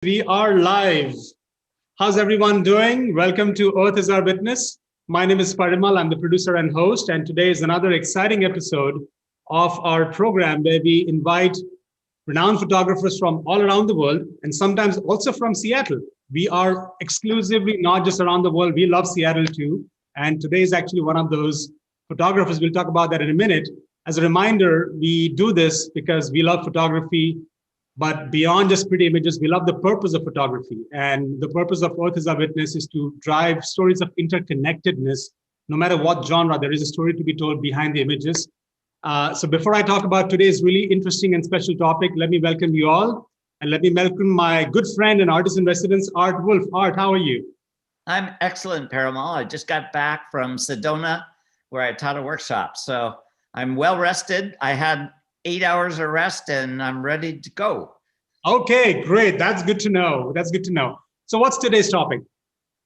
We are live. How's everyone doing? Welcome to Earth is Our Witness. My name is Parimal. I'm the producer and host, and today is another exciting episode of our program where we invite renowned photographers from all around the world and sometimes also from Seattle. We are exclusively not just around the world, we love Seattle too. And today is actually one of those photographers. We'll talk about that in a minute. As a reminder, we do this because we love photography. But beyond just pretty images, we love the purpose of photography. And the purpose of Earth is Our Witness is to drive stories of interconnectedness. No matter what genre, there is a story to be told behind the images. So before I talk about today's really interesting and special topic, let me welcome you all. And let me welcome my good friend and artist in residence, Art Wolfe. Art, how are you? I'm excellent, Parimal. I just got back from Sedona, where I taught a workshop. So I'm well rested. I had 8 hours of rest and I'm ready to go. Okay, great. That's good to know. That's good to know. So what's today's topic?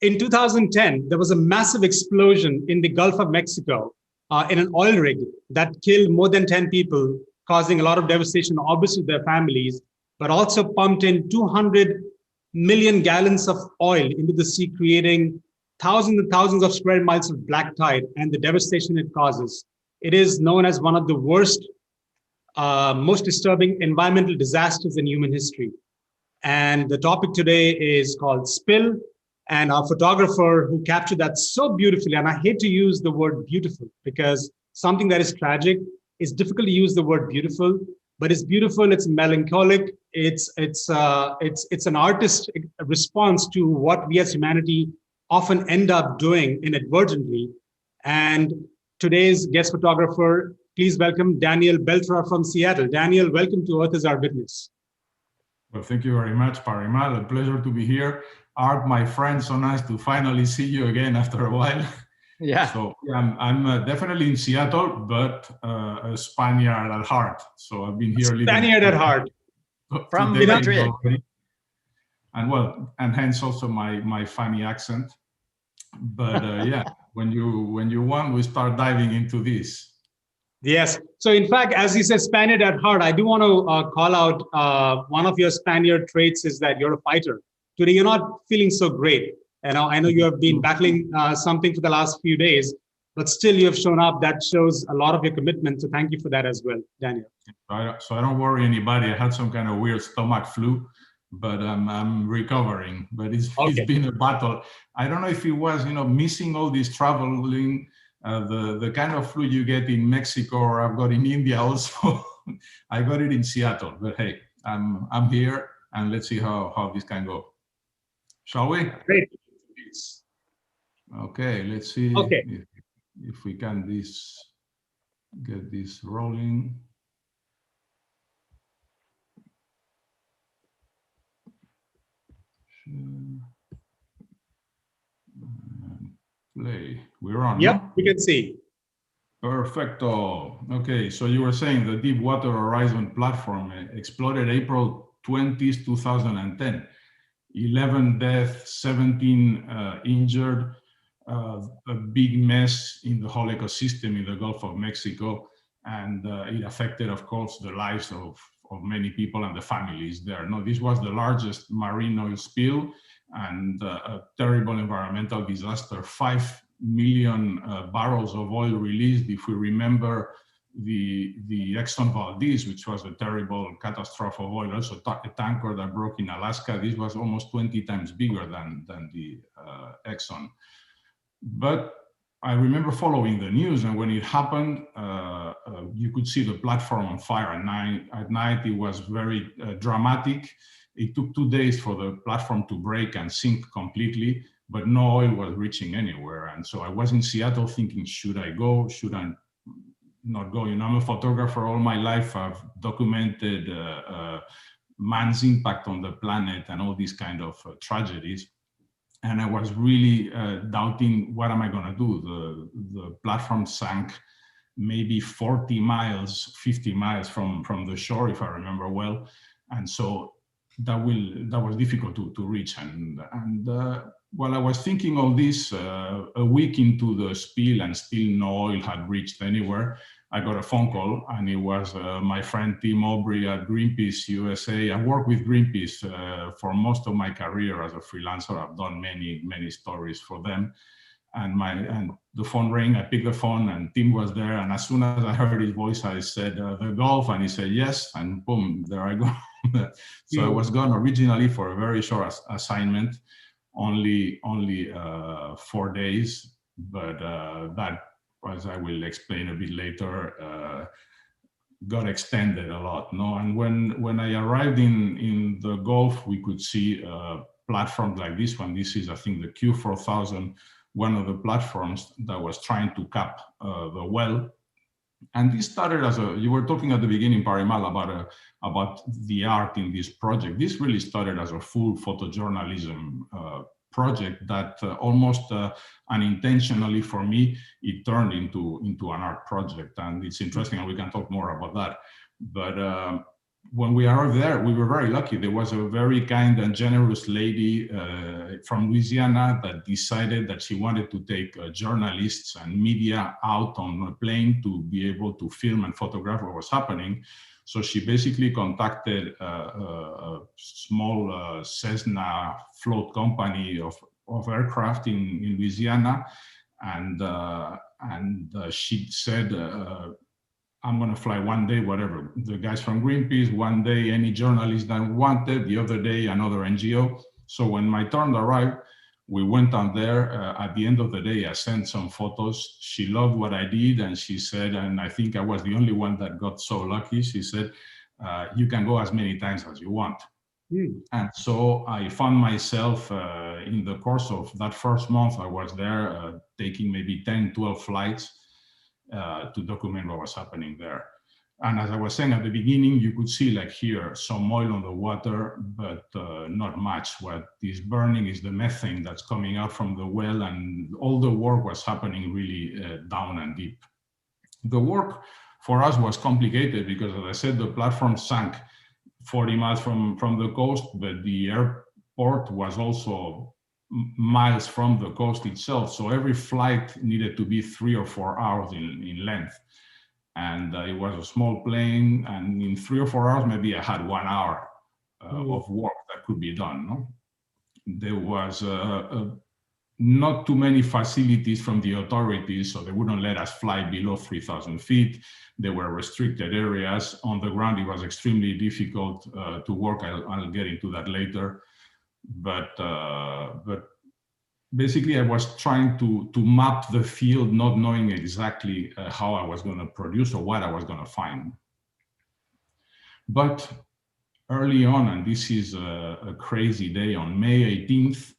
In 2010, there was a massive explosion in the Gulf of Mexico in an oil rig that killed more than 10 people, causing a lot of devastation, obviously to their families, but also pumped in 200 million gallons of oil into the sea, creating thousands and thousands of square miles of black tide and the devastation it causes. It is known as one of the worst most disturbing environmental disasters in human history. And the topic today is called Spill. And our photographer who captured that so beautifully, and I hate to use the word beautiful because something that is tragic is difficult to use the word beautiful, but it's beautiful, it's melancholic, it's an artist response to what we as humanity often end up doing inadvertently. And today's guest photographer, please welcome Daniel Beltrá from Seattle. Daniel, welcome to Earth is Our Witness. Well, thank you very much, Parimal. A pleasure to be here. Art, my friend, so nice to finally see you again after a while. Yeah. So I'm definitely in Seattle, but a Spaniard at heart. So I've been here living. Spaniard at heart. From Madrid. And hence also my funny accent. But yeah, when you want, we start diving into this. Yes. So in fact, as you said, Spaniard at heart, I do want to call out one of your Spaniard traits is that you're a fighter. Today, you're not feeling so great. And I know you have been battling something for the last few days, but still you have shown up. That shows a lot of your commitment. So thank you for that as well, Daniel. So I don't worry anybody. I had some kind of weird stomach flu, but I'm recovering. But it's been a battle. I don't know if it was, missing all this traveling, the kind of flu you get in Mexico or I've got in India also. I got it in Seattle, but hey, I'm here and let's see how this can go. Shall we? Great. Okay, let's see if we can get this rolling. Play. We're on. Yep, no? we can see. Perfecto. Okay, so you were saying the Deepwater Horizon platform exploded April 20th, 2010. 11 deaths, 17 injured, a big mess in the whole ecosystem in the Gulf of Mexico. And it affected, of course, the lives of many people and the families there. No, this was the largest marine oil spill and a terrible environmental disaster. 5 million barrels of oil released. If we remember the Exxon Valdez, which was a terrible catastrophe of oil, also a tanker that broke in Alaska. This was almost 20 times bigger than the Exxon. But I remember following the news, and when it happened, you could see the platform on fire. At night, it was very dramatic. It took 2 days for the platform to break and sink completely, but no oil was reaching anywhere. And so I was in Seattle thinking, should I go? Should I not go? I'm a photographer all my life. I've documented man's impact on the planet and all these kind of tragedies. And I was really doubting, what am I going to do? The platform sank maybe 40 miles, 50 miles from the shore, if I remember well. And so that was difficult to reach. And while I was thinking all this, a week into the spill and still no oil had reached anywhere, I got a phone call, and it was my friend Tim Aubrey at Greenpeace USA. I worked with Greenpeace for most of my career as a freelancer. I've done many stories for them. And the phone rang, I picked the phone, and Tim was there. And as soon as I heard his voice, I said, the Gulf, and he said, yes, and boom, there I go. So I was gone originally for a very short assignment, only 4 days, but that, as I will explain a bit later, got extended a lot. No, and when I arrived in the Gulf, we could see platforms like this one. This is, I think, the Q4000, one of the platforms that was trying to cap the well. And this started as you were talking at the beginning, Parimal, about the art in this project. This really started as a full photojournalism project that almost unintentionally for me, it turned into an art project. And it's interesting, and we can talk more about that. But when we arrived there, we were very lucky. There was a very kind and generous lady from Louisiana that decided that she wanted to take journalists and media out on a plane to be able to film and photograph what was happening. So she basically contacted a small Cessna float company of aircraft in Louisiana, and she said, I'm going to fly one day, whatever. The guys from Greenpeace, one day, any journalist that wanted, the other day, another NGO. So when my turn arrived, we went on there. At the end of the day, I sent some photos. She loved what I did. And she said, and I think I was the only one that got so lucky. She said, you can go as many times as you want. And so I found myself in the course of that first month, I was there taking maybe 10, 12 flights to document what was happening there. And as I was saying at the beginning, you could see like here, some oil on the water, but not much. What is burning is the methane that's coming out from the well, and all the work was happening really down and deep. The work for us was complicated because, as I said, the platform sank 40 miles from the coast, but the airport was also miles from the coast itself. So every flight needed to be 3 or 4 hours in length. And it was a small plane, and in 3 or 4 hours, maybe I had 1 hour of work that could be done. No? There was not too many facilities from the authorities, so they wouldn't let us fly below 3,000 feet. There were restricted areas. On the ground, it was extremely difficult to work. I'll get into that later. But basically, I was trying to map the field, not knowing exactly how I was going to produce or what I was going to find. But early on, and this is a crazy day, on May 18th,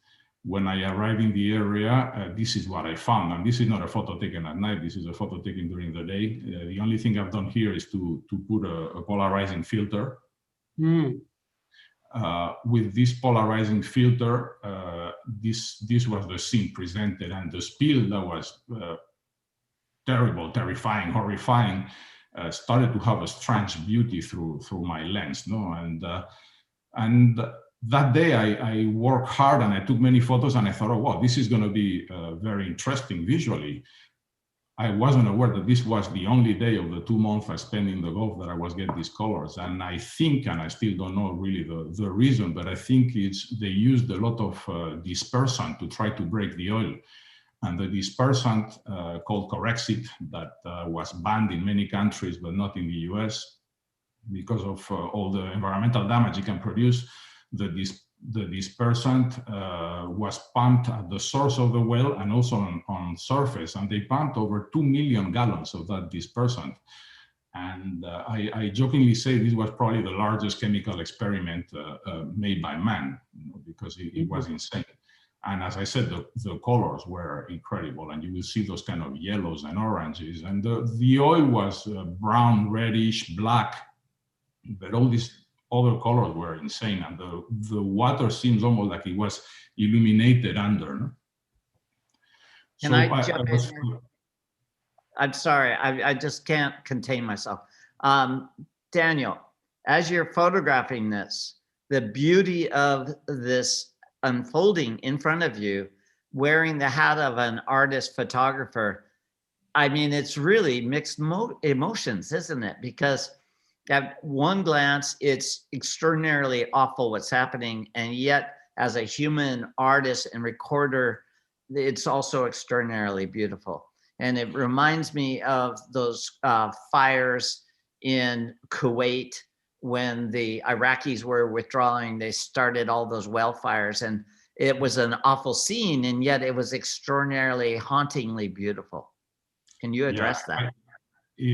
when I arrived in the area, this is what I found. And this is not a photo taken at night. This is a photo taken during the day. The only thing I've done here is to put a polarizing filter. With this polarizing filter, this was the scene presented, and the spill that was terrible, terrifying, horrifying, started to have a strange beauty through my lens. No, and that day I worked hard and I took many photos, and I thought, oh wow, this is going to be very interesting visually. I wasn't aware that this was the only day of the 2 months I spent in the Gulf that I was getting these colors. And I think, and I still don't know really the reason, but I think they used a lot of dispersant to try to break the oil. And the dispersant called Corexit that was banned in many countries, but not in the US, because of all the environmental damage it can produce. The dispersant was pumped at the source of the well and also on surface, and they pumped over 2 million gallons of that dispersant. And I jokingly say this was probably the largest chemical experiment made by man, because it was insane. And as I said, the colors were incredible, and you will see those kind of yellows and oranges, and the oil was brown, reddish, black, but all these other colors were insane, and the water seems almost like it was illuminated under. No? Can so I jump in here? I'm sorry, I just can't contain myself. Daniel, as you're photographing this, the beauty of this unfolding in front of you, wearing the hat of an artist photographer, I mean, it's really mixed emotions, isn't it? Because at one glance, it's extraordinarily awful what's happening. And yet, as a human artist and recorder, it's also extraordinarily beautiful. And it reminds me of those fires in Kuwait when the Iraqis were withdrawing. They started all those wildfires, and it was an awful scene, and yet it was extraordinarily, hauntingly beautiful. Can you address that?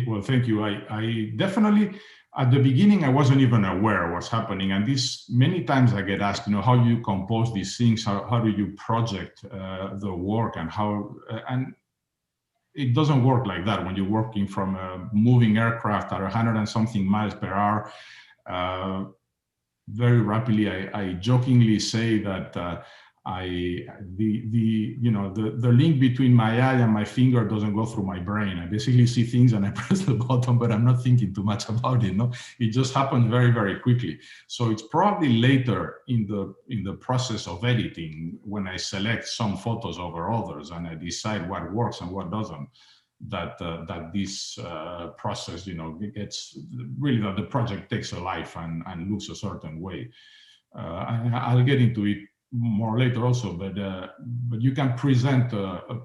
Well, thank you. I definitely, at the beginning, I wasn't even aware of what's happening. And this, many times I get asked, how you compose these things, how do you project the work, and how, and it doesn't work like that when you're working from a moving aircraft at 100 and something miles per hour. Very rapidly, I jokingly say that the link between my eye and my finger doesn't go through my brain. I basically see things and I press the button, but I'm not thinking too much about it. No, it just happens very, very quickly. So it's probably later in the process of editing when I select some photos over others and I decide what works and what doesn't, that this process, gets really, that the project takes a life and looks a certain way. I'll get into it more later also, but you can present a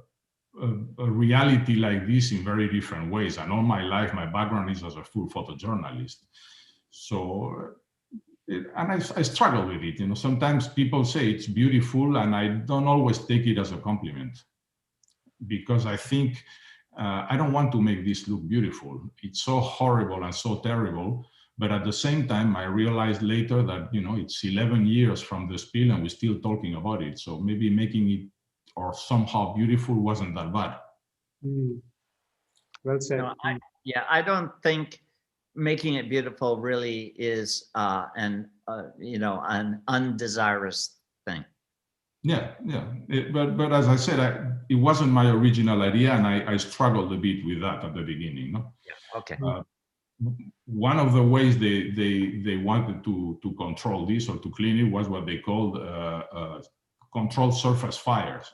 reality like this in very different ways. And all my life, my background is as a full photojournalist. So, and I struggle with it. Sometimes people say it's beautiful, and I don't always take it as a compliment, because I think I don't want to make this look beautiful. It's so horrible and so terrible. But at the same time, I realized later that, it's 11 years from the spill and we're still talking about it. So maybe making it or somehow beautiful wasn't that bad. Well said. I don't think making it beautiful really is an undesirous thing. Yeah. But as I said, it wasn't my original idea, and I struggled a bit with that at the beginning. No? Yeah. Okay. One of the ways they wanted to control this or to clean it was what they called controlled surface fires.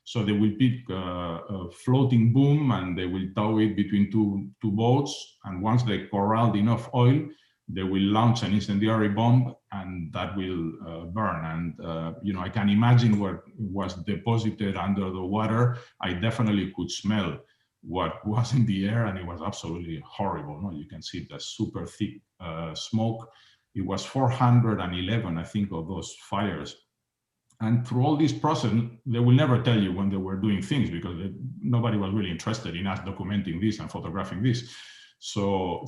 So they will pick a floating boom and they will tow it between two boats. And once they corralled enough oil, they will launch an incendiary bomb and that will burn. And, I can imagine what was deposited under the water. I definitely could smell what was in the air, and it was absolutely horrible. No, you can see the super thick smoke. It was 411, I think, of those fires. And through all this process, they will never tell you when they were doing things, because nobody was really interested in us documenting this and photographing this. So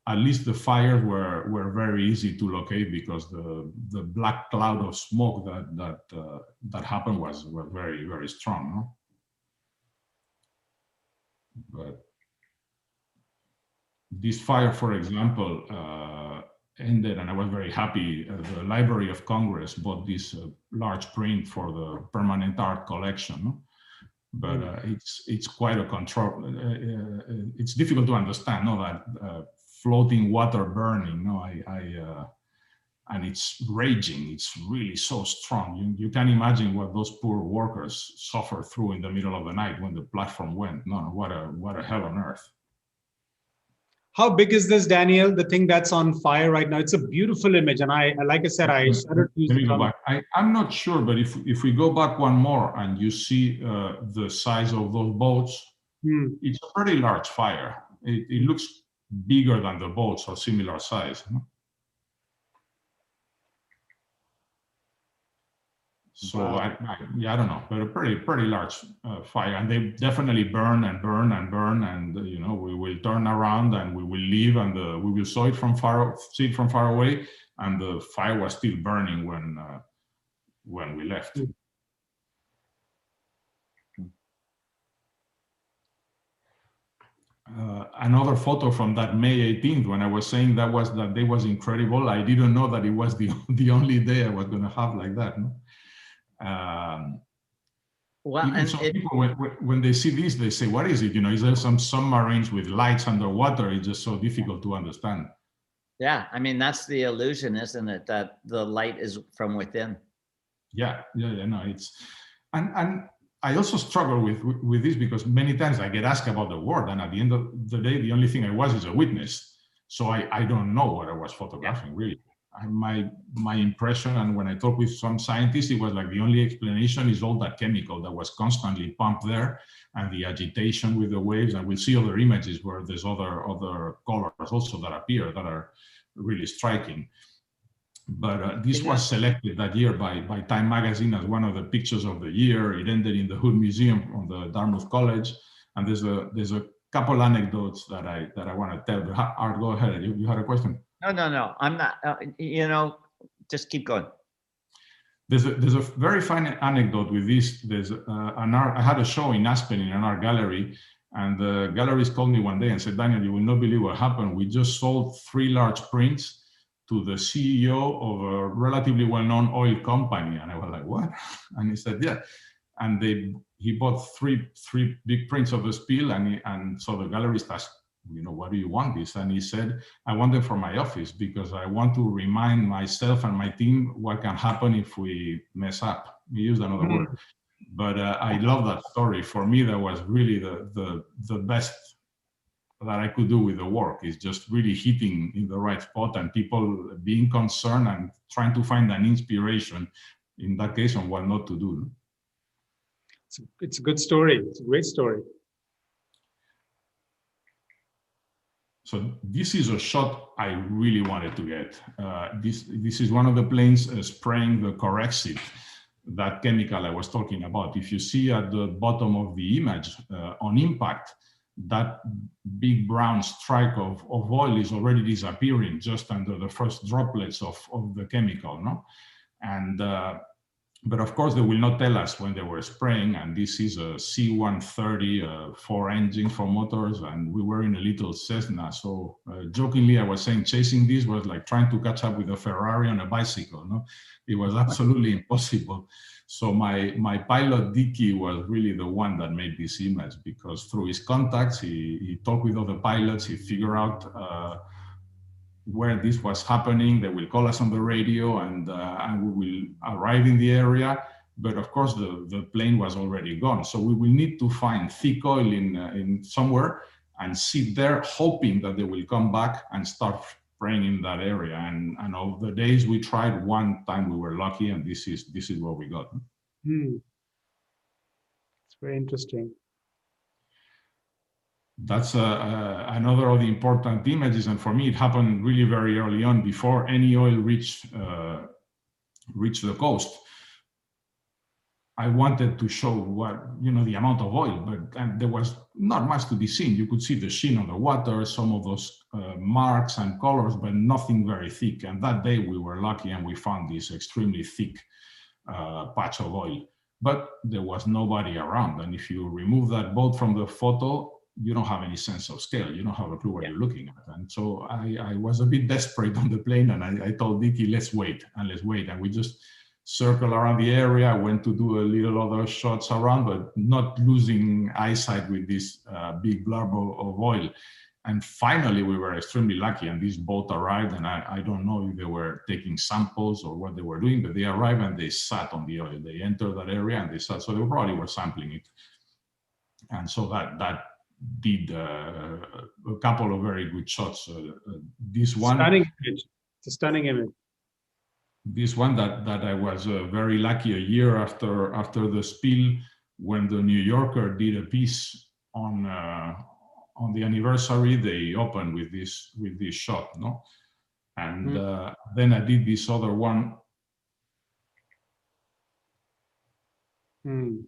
at least the fires were very easy to locate, because the black cloud of smoke that happened was very, very strong. No? But this fire, for example, ended, and I was very happy. The Library of Congress bought this large print for the permanent art collection. But it's quite a control. It's difficult to understand, that floating water burning. And it's raging. It's really so strong. You can imagine what those poor workers suffered through in the middle of the night when the platform went. No, what a hell on earth. How big is this, Daniel? The thing that's on fire right now. It's a beautiful image, and like I said, I started to use Let me go back. I'm not sure, but if we go back one more and you see the size of those boats, it's a pretty large fire. It looks bigger than the boats or similar size. So wow. I don't know, but a pretty large fire, and they definitely burn and burn and burn, and we will turn around and we will leave, and we will see it from far away, and the fire was still burning when we left. Another photo from that May 18th, when I was saying that day was incredible. I didn't know that it was the only day I was going to have like that. No? Well, even some people, when they see this, they say, "What is it? Is there some submarines with lights underwater?" It's just so difficult to understand. Yeah, I mean, that's the illusion, isn't it? That the light is from within. Yeah. No, it's and I also struggle with this because many times I get asked about the work, and at the end of the day, the only thing I was is a witness. So I don't know what I was photographing, really. My impression, and when I talk with some scientists, it was like the only explanation is all that chemical that was constantly pumped there, and the agitation with the waves. And we'll see other images where there's other colors also that appear that are really striking. But this was selected that year by Time magazine as one of the pictures of the year. It ended in the Hood Museum on the Dartmouth College, and there's a couple anecdotes that I want to tell. But Art, go ahead. You had a question? No. I'm not. You know, just keep going. There's a very funny anecdote with this. There's I had a show in Aspen in an art gallery, and the gallerist called me one day and said, "Daniel, you will not believe what happened. We just sold 3 large prints to the CEO of a relatively well-known oil company." And I was like, "What?" And he said, "Yeah." And he bought three big prints of the spill, and so the gallerist asked, "You know, what do you want this?" And he said, "I want them for my office because I want to remind myself and my team what can happen if we mess up." He used another word, but I love that story. For me, that was really the best that I could do with the work, is just really hitting in the right spot and people being concerned and trying to find an inspiration, in that case, on what not to do. It's a good story. It's a great story. So this is a shot I really wanted to get. This is one of the planes spraying the Corexit, that chemical I was talking about. If you see at the bottom of the image, on impact, that big brown strike of oil is already disappearing just under the first droplets of the chemical, no? And but of course, they will not tell us when they were spraying. And this is a C-130, 4 engines, 4 motors, and we were in a little Cessna. So jokingly, I was saying chasing this was like trying to catch up with a Ferrari on a bicycle. No, it was absolutely impossible. So my pilot Dicky was really the one that made this image, because through his contacts, he talked with other pilots. He figured out where this was happening. They will call us on the radio, and we will arrive in the area. But of course, the plane was already gone. So we will need to find thick oil in somewhere and sit there hoping that they will come back and start spraying in that area. And of the days we tried, one time we were lucky, and this is what we got. It's very interesting. That's another of the important images, and for me it happened really very early on, before any oil reached the coast. I wanted to show the amount of oil, and there was not much to be seen. You could see the sheen on the water, some of those marks and colors, but nothing very thick. And that day we were lucky, and we found this extremely thick patch of oil, but there was nobody around. And if you remove that boat from the photo, you don't have any sense of scale. You don't have a clue what you're looking at. And so I was a bit desperate on the plane, and I told Dicky, let's wait. And we just circled around the area. I went to do a little other shots around, but not losing eyesight with this big blob of oil. And finally, we were extremely lucky, and this boat arrived, and I don't know if they were taking samples or what they were doing, but they arrived and they sat on the oil. They entered that area and they sat, so they probably were sampling it. And so that did a couple of very good shots. This one, stunning image. It's a stunning image. This one that I was very lucky, a year after the spill, when the New Yorker did a piece on the anniversary, they opened with this shot, no? And then I did this other one.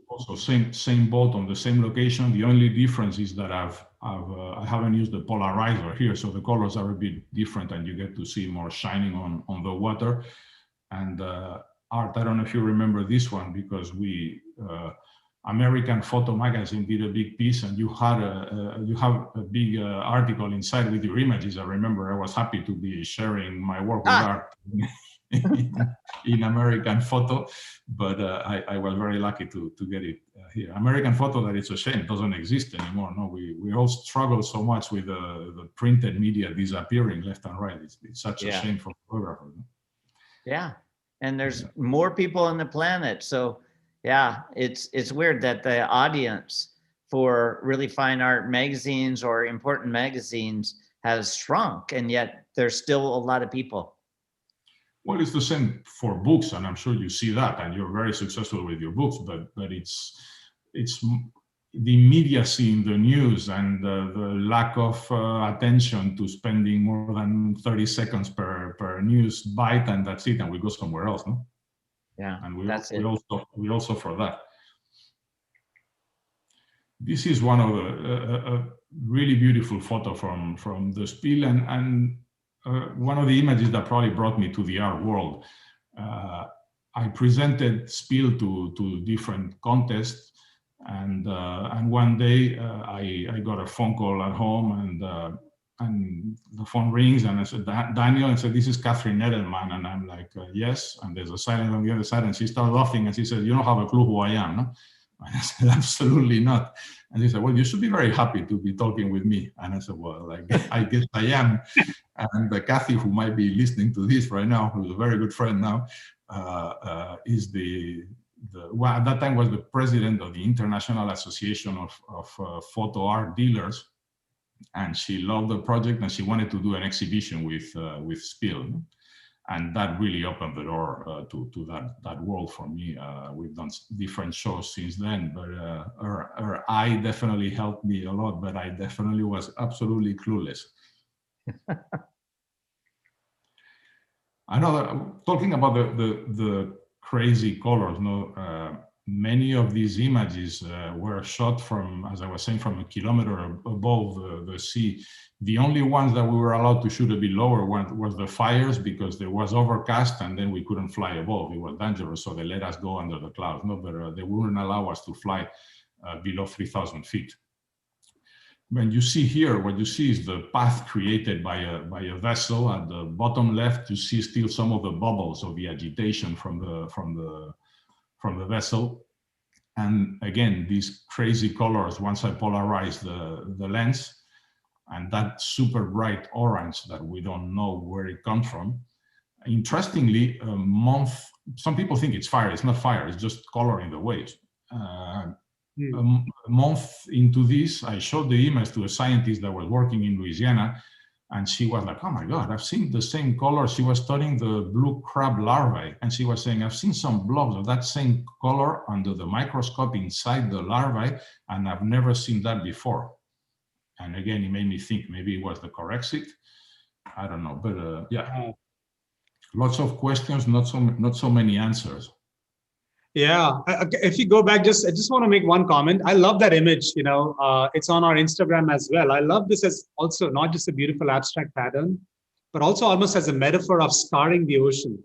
Also same boat on the same location. The only difference is that I haven't used the polarizer here, so the colors are a bit different, and you get to see more shining on the water. And Art, I don't know if you remember this one, because we American Photo magazine did a big piece, and you have a big article inside with your images. I remember I was happy to be sharing my work with Art in American Photo, but I was very lucky to get it here. American Photo, that it's a shame, doesn't exist anymore. No, we all struggle so much with the printed media disappearing left and right. It's such a shame for photographers. Yeah, and there's more people on the planet, so Yeah, it's weird that the audience for really fine art magazines or important magazines has shrunk, and yet there's still a lot of people. Well, it's the same for books, and I'm sure you see that, and you're very successful with your books. But it's the immediacy in the news and the lack of attention to spending more than 30 seconds per news bite, and that's it, and we go somewhere else, no? Yeah, and we also for that. This is one of a really beautiful photo from the spiel, and one of the images that probably brought me to the art world. I presented spiel to different contests, and one day I got a phone call at home, and the phone rings, and I said, Daniel, and said, this is Catherine Edelman, and I'm like, yes, and there's a silence on the other side, and she started laughing, and she said, you don't have a clue who I am, no? And I said, absolutely not. And she said, well, you should be very happy to be talking with me. And I said, well, I guess I am. And Kathy, who might be listening to this right now, who's a very good friend now, is well, at that time was the president of the International Association of Photo Art Dealers. And she loved the project, and she wanted to do an exhibition with spiel. And that really opened the door to that world for me. We've done different shows since then, but her eye definitely helped me a lot, but I definitely was absolutely clueless. Talking about the crazy colors, many of these images were shot from, as I was saying, from a kilometer above the sea. The only ones that we were allowed to shoot a bit lower was the fires, because there was overcast and then we couldn't fly above. It was dangerous, so they let us go under the clouds. But they wouldn't allow us to fly below 3,000 feet. When you see here, what you see is the path created by a vessel. At the bottom left, you see still some of the bubbles of the agitation from the vessel. And again, these crazy colors, once I polarize the lens, and that super bright orange that we don't know where it comes from. Interestingly, some people think it's fire. It's not fire, it's just coloring the waves. A month into this, I showed the image to a scientist that was working in Louisiana, and she was like, oh my God, I've seen the same color. She was studying the blue crab larvae, and she was saying, I've seen some blobs of that same color under the microscope inside the larvae, and I've never seen that before. And again, it made me think maybe it was the Corexit. I don't know, but yeah, lots of questions, not so many answers. Yeah, if you go back, I just want to make one comment. I love that image. It's on our Instagram as well. I love this as also not just a beautiful abstract pattern, but also almost as a metaphor of scarring the ocean.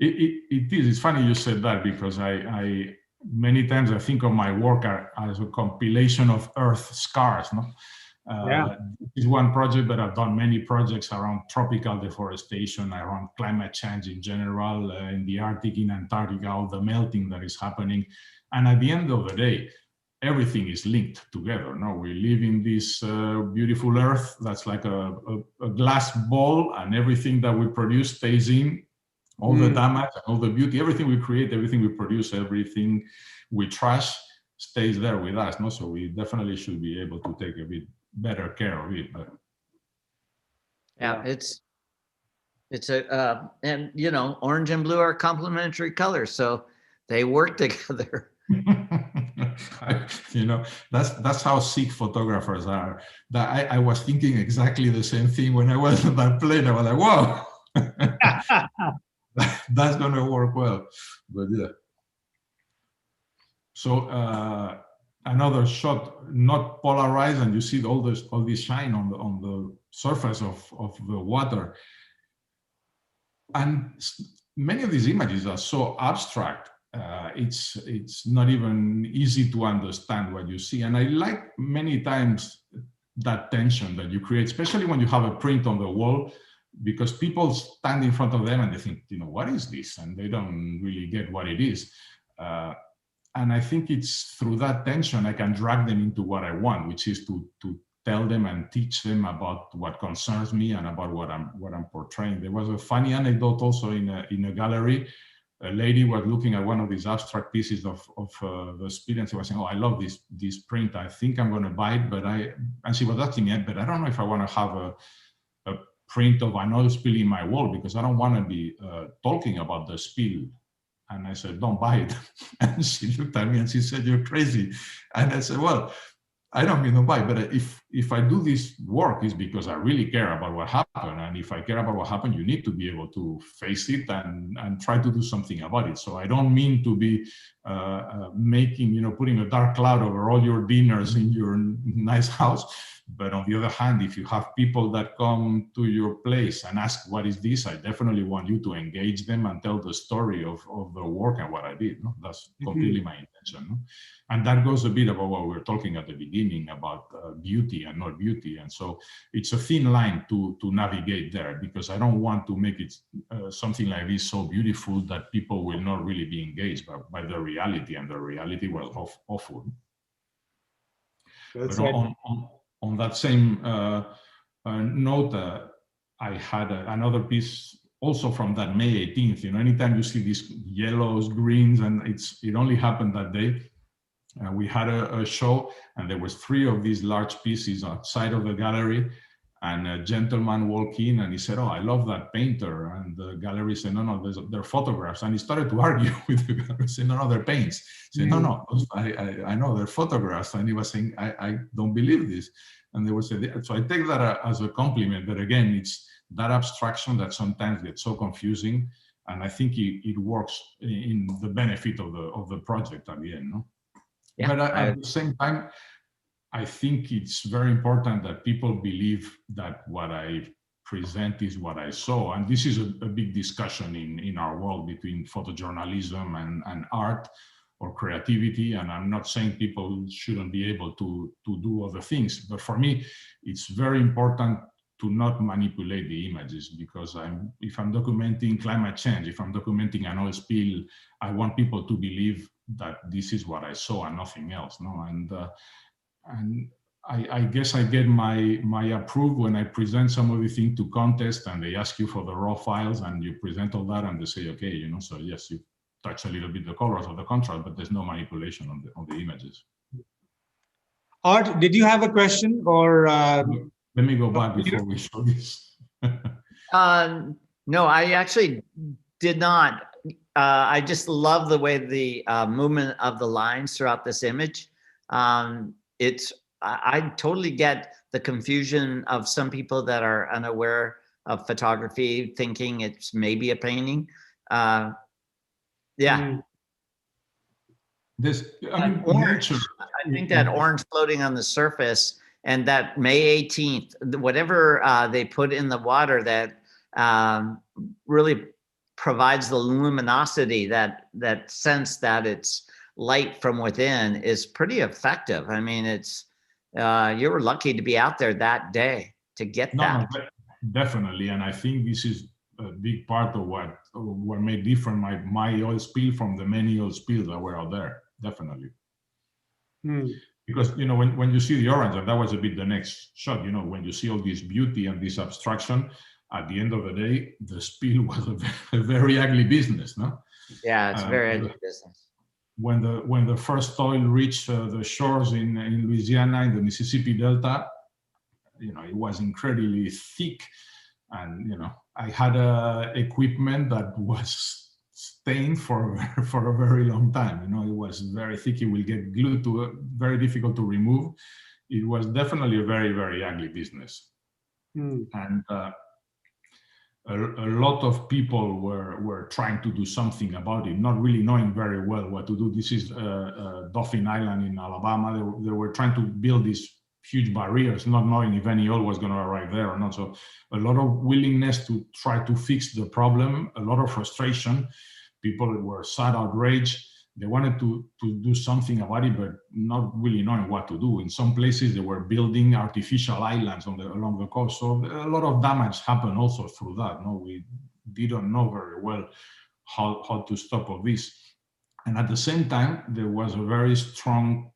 It is. It's funny you said that, because I many times I think of my work as a compilation of earth scars. This is one project, but I've done many projects around tropical deforestation, around climate change in general, in the Arctic, in Antarctica, all the melting that is happening. And at the end of the day, everything is linked together. We live in this beautiful earth that's like a glass ball, and everything that we produce stays in. All the damage, all the beauty, everything we create, everything we produce, everything we trash stays there with us. So we definitely should be able to take a bit better care of it. Yeah, it's and orange and blue are complementary colors, so they work together. That's how sick photographers are. That I was thinking exactly the same thing when I was on that plane. I was like, whoa. That's going to work well, but yeah. So another shot, not polarized, and you see all this shine on the surface of the water. And many of these images are so abstract. It's not even easy to understand what you see. And I like many times that tension that you create, especially when you have a print on the wall, because people stand in front of them and they think, what is this? And they don't really get what it is. And I think it's through that tension I can drag them into what I want, which is to tell them and teach them about what concerns me and about what I'm portraying. There was a funny anecdote also in a gallery a lady was looking at one of these abstract pieces of the spill, and she was saying, "Oh, I love this print. I think I'm going to buy it." And she was asking me, "But I don't know if I want to have a print of an oil spill in my wall, because I don't want to be talking about the spill." And I said, "Don't buy it." And she looked at me and she said, "You're crazy." And I said, "Well, I don't mean to buy, but if I do this work, it's because I really care about what happened. And if I care about what happened, you need to be able to face it and try to do something about it. So I don't mean to be putting a dark cloud over all your dinners in your nice house. But on the other hand, if you have people that come to your place and ask, what is this? I definitely want you to engage them and tell the story of the work and what I did. No? That's completely my intention. No? And that goes a bit about what we were talking at the beginning about beauty and not beauty. And so it's a thin line to navigate there, because I don't want to make it something like this so beautiful that people will not really be engaged by the reality, and the reality was awful. But on that same note, I had another piece also from that May 18th. Anytime you see these yellows, greens, and it only happened that day. We had a show, and there was 3 of these large pieces outside of the gallery, and a gentleman walked in and he said, "Oh, I love that painter." And the gallery said, "No, they're photographs." And he started to argue with the gallery, saying, "No, they're paints." He said, "No, I know they're photographs." And he was saying, I don't believe this. And they were saying, so I take that as a compliment, but again, it's that abstraction that sometimes gets so confusing. And I think it works in the benefit of the project at the end, no? Yeah, but at the same time, I think it's very important that people believe that what I present is what I saw. And this is a big discussion in our world between photojournalism and art or creativity. And I'm not saying people shouldn't be able to do other things. But for me, it's very important to not manipulate the images, because if I'm documenting climate change, if I'm documenting an oil spill, I want people to believe that this is what I saw and nothing else. No, and I guess I get my approve when I present some of the things to contest, and they ask you for the raw files, and you present all that, and they say, okay, so yes, you touch a little bit the colors of the contrast, but there's no manipulation on the images. Art, did you have a question, or? Let me go back before we show this. No, I actually did not. I just love the way the movement of the lines throughout this image. I totally get the confusion of some people that are unaware of photography, thinking it's maybe a painting. Yeah. Orange, I think that orange floating on the surface, and that May 18th, whatever they put in the water that really provides the luminosity, that sense that it's light from within, is pretty effective. I mean, it's you were lucky to be out there that day to get that. No, definitely, and I think this is a big part of what made different my oil spill from the many oil spills that were out there. Definitely. Because when you see the orange, and that was a bit the next shot, when you see all this beauty and this abstraction, at the end of the day, the spill was a very ugly business, no? Yeah, it's a very ugly business. When the first oil reached the shores in Louisiana, in the Mississippi Delta, it was incredibly thick, and I had equipment that was stained for a very long time. It was very thick. It will get glued to it, very difficult to remove. It was definitely a very, very ugly business. And a lot of people were trying to do something about it, not really knowing very well what to do. This is Dauphin Island in Alabama. They were trying to build these huge barriers, not knowing if any oil was going to arrive there or not. So a lot of willingness to try to fix the problem, a lot of frustration. People were sad, outraged. They wanted to do something about it, but not really knowing what to do. In some places, they were building artificial islands along the coast. So a lot of damage happened also through that. No, we didn't know very well how to stop all this. And at the same time, there was a very strong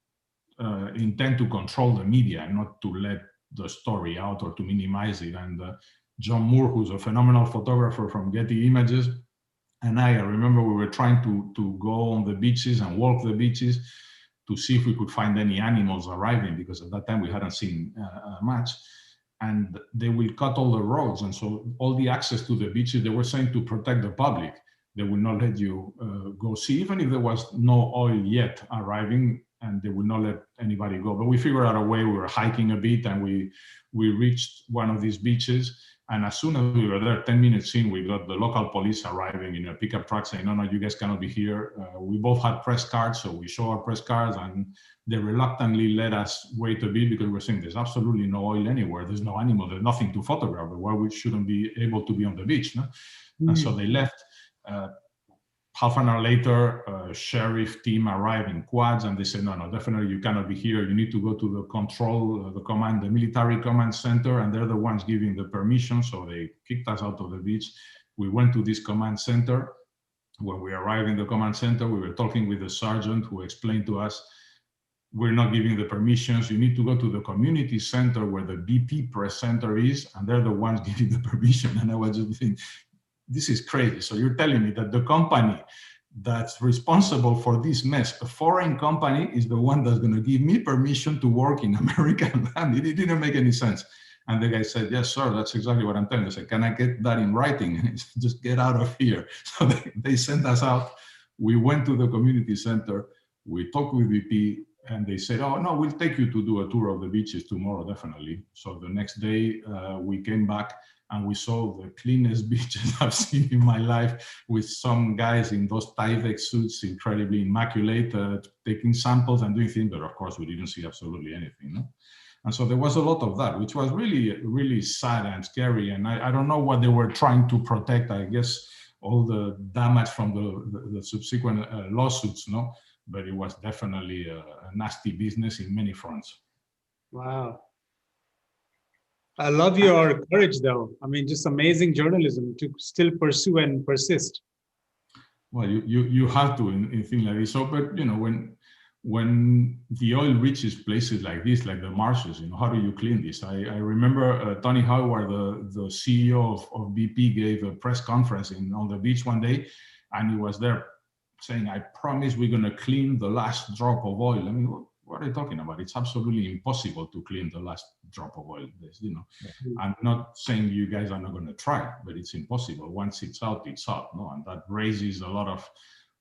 intent to control the media and not to let the story out or to minimize it. And John Moore, who's a phenomenal photographer from Getty Images, And I remember we were trying to go on the beaches and walk the beaches to see if we could find any animals arriving, because at that time we hadn't seen much. And they will cut all the roads. And so all the access to the beaches, they were saying to protect the public. They will not let you go see, even if there was no oil yet arriving, and they will not let anybody go. But we figured out a way. We were hiking a bit, and we reached one of these beaches. And as soon as we were there, 10 minutes in, we got the local police arriving in a pickup truck saying, no, you guys cannot be here. We both had press cards, so we show our press cards, and they reluctantly let us wait a bit because we're saying there's absolutely no oil anywhere. There's no animal, there's nothing to photograph. Why we shouldn't be able to be on the beach? No? And so they left. Half an hour later, a sheriff team arrived in quads, and they said, no, definitely you cannot be here. You need to go to the control, the military command center, and they're the ones giving the permission. So they kicked us out of the beach. We went to this command center. When we arrived in the command center, we were talking with the sergeant, who explained to us, we're not giving the permissions. You need to go to the community center where the BP press center is, and they're the ones giving the permission. And I was just thinking, this is crazy. So you're telling me that the company that's responsible for this mess, a foreign company, is the one that's going to give me permission to work in American land? It didn't make any sense. And the guy said, yes, sir, that's exactly what I'm telling you. I said, can I get that in writing? And he said, just get out of here. So they sent us out. We went to the community center. We talked with BP, and they said, oh, no, we'll take you to do a tour of the beaches tomorrow, definitely. So the next day, we came back, and we saw the cleanest beaches I've seen in my life, with some guys in those Tyvek suits, incredibly immaculate, taking samples and doing things, but of course we didn't see absolutely anything. No? And so there was a lot of that, which was really, really sad and scary. And I don't know what they were trying to protect. I guess all the damage from the subsequent lawsuits, no? But it was definitely a nasty business in many fronts. Wow. I love your courage, though. I mean, just amazing journalism to still pursue and persist. Well, you have to in things like this. So, but you know, when the oil reaches places like this, like the marshes, you know, how do you clean this? I remember Tony Howard, the CEO of BP, gave a press conference on the beach one day, and he was there saying, "I promise we're going to clean the last drop of oil." I mean, what are you talking about? It's absolutely impossible to clean the last drop of oil. You know, I'm not saying you guys are not going to try, but it's impossible. Once it's out, it's out. No, and that raises a lot of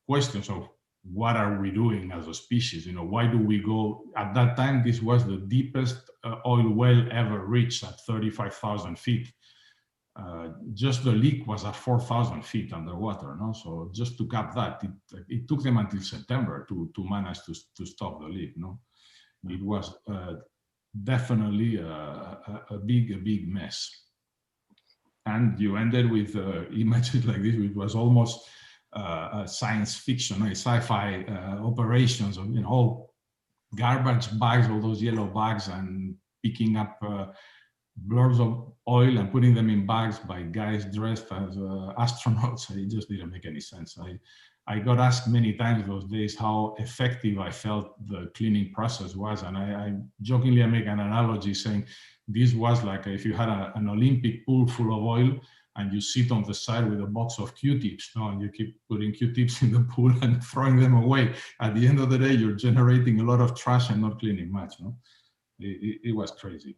questions of what are we doing as a species? You know, why do we go? At that time, this was the deepest oil well ever reached at 35,000 feet. Just the leak was at 4,000 feet underwater. No, so just to cap that, it took them until September to manage to stop the leak. No, it was definitely a big mess. And you ended with images like this, which was almost science fiction, sci-fi operations of, you know, all garbage bags, all those yellow bags, and picking up blurbs of oil and putting them in bags by guys dressed as astronauts. It just didn't make any sense. I got asked many times those days how effective I felt the cleaning process was, and I jokingly make an analogy saying this was like if you had an Olympic pool full of oil, and you sit on the side with a box of Q-tips, no? And you keep putting Q-tips in the pool and throwing them away. At the end of the day, you're generating a lot of trash and not cleaning much. No? It was crazy.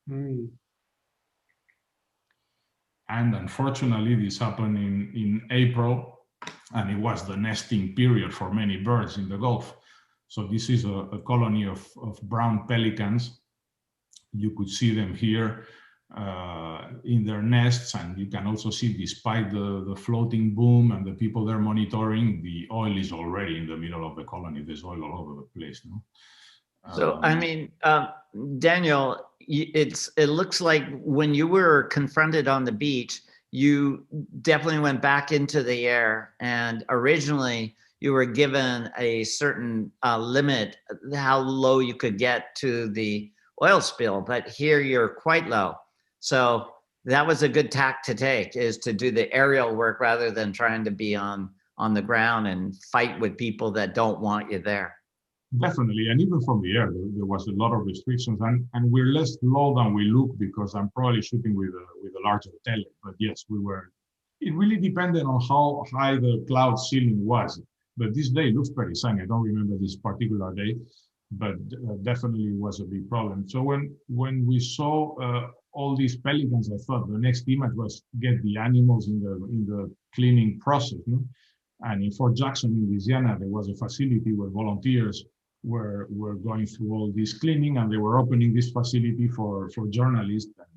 Mm. And unfortunately, this happened in April, and it was the nesting period for many birds in the Gulf. So this is a colony of brown pelicans. You could see them here in their nests, and you can also see, despite the floating boom and the people there monitoring, the oil is already in the middle of the colony. There's oil all over the place. No? So, I mean, Daniel, it looks like when you were confronted on the beach, you definitely went back into the air, and originally you were given a certain limit, how low you could get to the oil spill, but here you're quite low. So that was a good tack to take, is to do the aerial work rather than trying to be on the ground and fight with people that don't want you there. Definitely, and even from the air, there was a lot of restrictions, and we're less low than we look because I'm probably shooting with a larger tele. But yes, we were It really depended on how high the cloud ceiling was. But this day looks pretty sunny. I don't remember this particular day, but definitely was a big problem. So when we saw all these pelicans, I thought the next image was get the animals in the cleaning process. No? And in Fort Jackson, in Louisiana, there was a facility where volunteers were going through all this cleaning, and they were opening this facility for journalists. And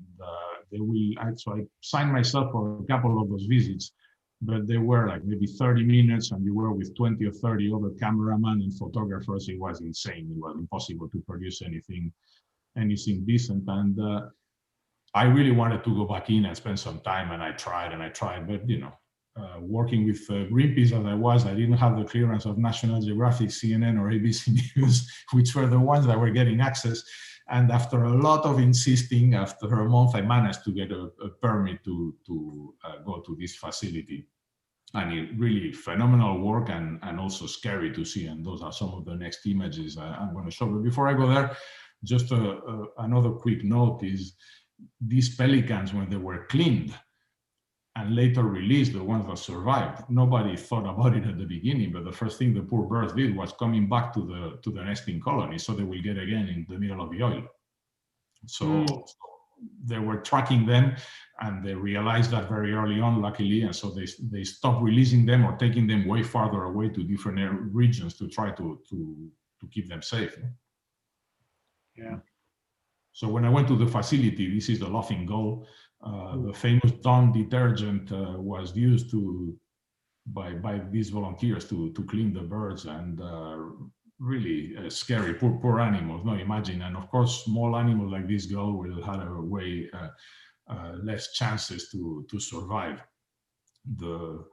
they will actually, I signed myself for a couple of those visits, but they were like maybe 30 minutes, and you were with 20 or 30 other cameramen and photographers. It was insane. It was impossible to produce anything decent. And I really wanted to go back in and spend some time, and I tried, but working with Greenpeace as I was, I didn't have the clearance of National Geographic, CNN, or ABC News, which were the ones that were getting access. And after a lot of insisting, after a month, I managed to get a permit to go to this facility. And it really phenomenal work, and also scary to see. And those are some of the next images I'm going to show. But before I go there, just another quick note is these pelicans, when they were cleaned and later released, the ones that survived, nobody thought about it at the beginning, but the first thing the poor birds did was coming back to the nesting colony, so they will get again in the middle of the oil. So they were tracking them, and they realized that very early on, luckily, and so they stopped releasing them or taking them way farther away to different regions to try to keep them safe. Yeah. So when I went to the facility, this is the Laughing Gull. The famous Dawn detergent was used by these volunteers to clean the birds, and really scary, poor animals. No, imagine. And of course, small animals like this gull will have a way less chances to survive. The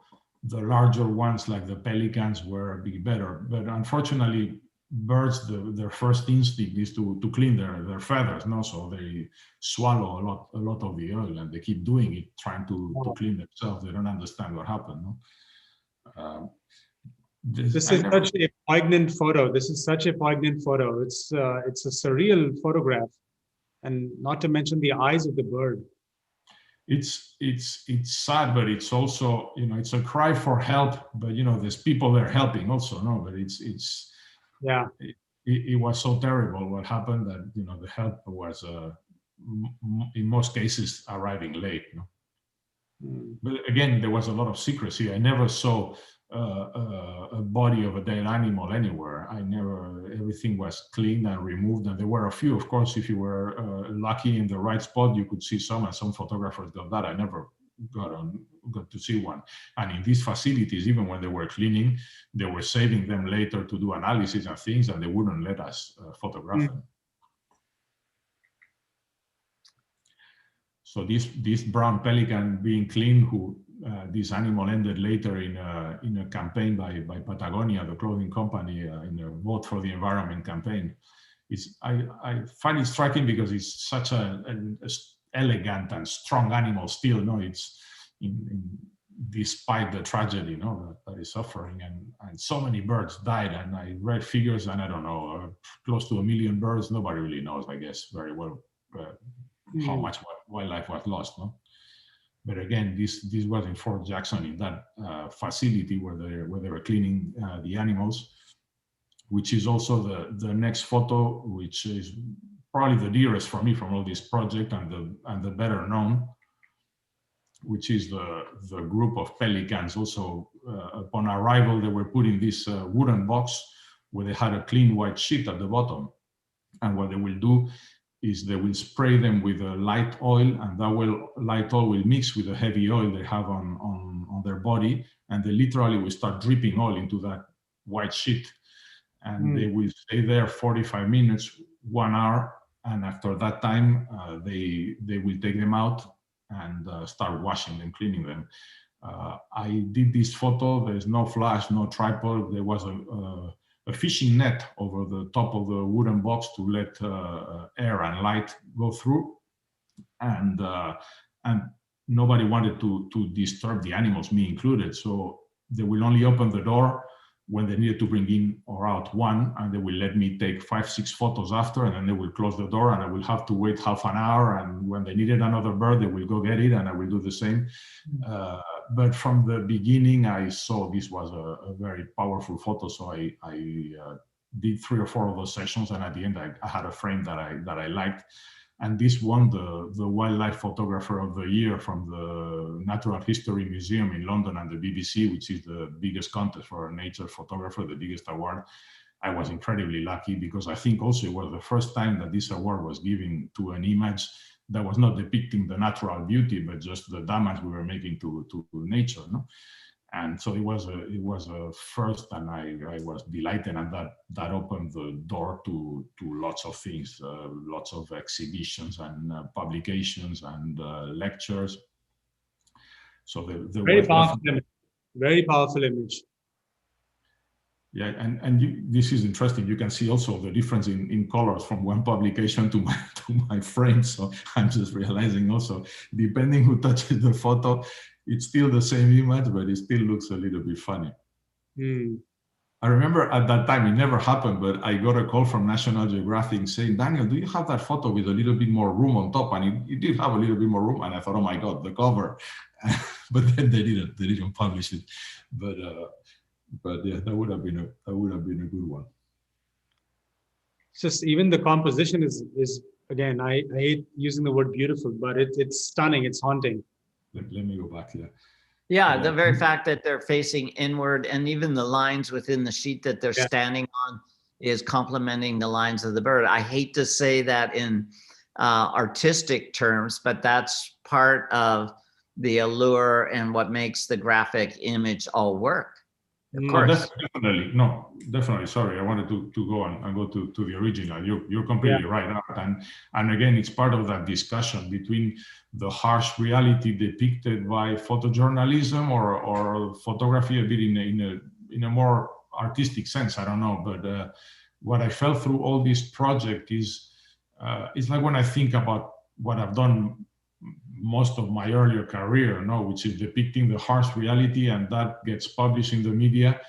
larger ones, like the pelicans, were a bit better, but unfortunately, birds, their first instinct is to clean their feathers, no? So they swallow a lot of the oil, and they keep doing it, trying to clean themselves. They don't understand what happened. No? This is such a poignant photo. This is such a poignant photo. It's a surreal photograph, and not to mention the eyes of the bird. It's sad, but it's also, it's a cry for help. But there's people there helping also, no? But it's yeah. It was so terrible what happened that the help was in most cases arriving late. But again, there was a lot of secrecy. I never saw a body of a dead animal anywhere. Everything was cleaned and removed, and there were a few. Of course, if you were lucky in the right spot, you could see some, and some photographers got that. I never got to see one. And in these facilities, even when they were cleaning, they were saving them later to do analysis and things, and they wouldn't let us photograph them. So this brown pelican being cleaned, this animal ended later in a campaign by Patagonia, the clothing company, in a Vote for the Environment campaign. I find it striking because it's such an elegant and strong animal still. No, it's despite the tragedy, that is suffering, and so many birds died. And I read figures, and I don't know, close to 1 million birds. Nobody really knows, I guess, very well how much wildlife was lost. No, but again, this was in Fort Jackson, in that facility where they were cleaning the animals, which is also the next photo, which is probably the dearest for me from all this project, and the better known, which is the group of pelicans. Also, upon arrival, they were put in this wooden box where they had a clean white sheet at the bottom. And what they will do is they will spray them with a light oil, and that light oil will mix with the heavy oil they have on their body, and they literally will start dripping oil into that white sheet. And they will stay there 45 minutes, 1 hour, and after that time, they will take them out and start washing them, cleaning them. I did this photo. There's no flash, no tripod. There was a fishing net over the top of the wooden box to let air and light go through, and nobody wanted to disturb the animals, me included. So they will only open the door when they needed to bring in or out one, and they will let me take 5-6 photos after, and then they will close the door, and I will have to wait half an hour. And when they needed another bird, they will go get it, and I will do the same. but from the beginning, I saw this was a very powerful photo. So I did 3 or 4 of those sessions, and at the end, I had a frame that I liked, and this won the Wildlife Photographer of the Year from the Natural History Museum in London and the BBC, which is the biggest contest for a nature photographer, the biggest award. I was incredibly lucky because I think also it was the first time that this award was given to an image that was not depicting the natural beauty, but just the damage we were making to nature. No? And so it was a first, and I was delighted, and that opened the door to lots of things, lots of exhibitions and publications and lectures. So the very powerful image. Very powerful image. Yeah, and this is interesting. You can see also the difference in colors from one publication to my frame. So I'm just realizing also, depending who touches the photo, it's still the same image, but it still looks a little bit funny. Mm. I remember at that time, it never happened, but I got a call from National Geographic saying, Daniel, do you have that photo with a little bit more room on top? And it did have a little bit more room. And I thought, oh my God, the cover. But then they didn't publish it. But yeah, that would have been a good one. It's just even the composition is again, I hate using the word beautiful, but it's stunning, it's haunting. Let me go back here. Yeah, the very fact that they're facing inward, and even the lines within the sheet that they're standing on is complementing the lines of the bird. I hate to say that in artistic terms, but that's part of the allure and what makes the graphic image all work. Of course. Definitely. Sorry, I wanted to go and go to the original. You're completely right. And again, it's part of that discussion between the harsh reality depicted by photojournalism or photography a bit in a more artistic sense. I don't know, but what I felt through all this project is it's like when I think about what I've done most of my earlier career, which is depicting the harsh reality, and that gets published in the media,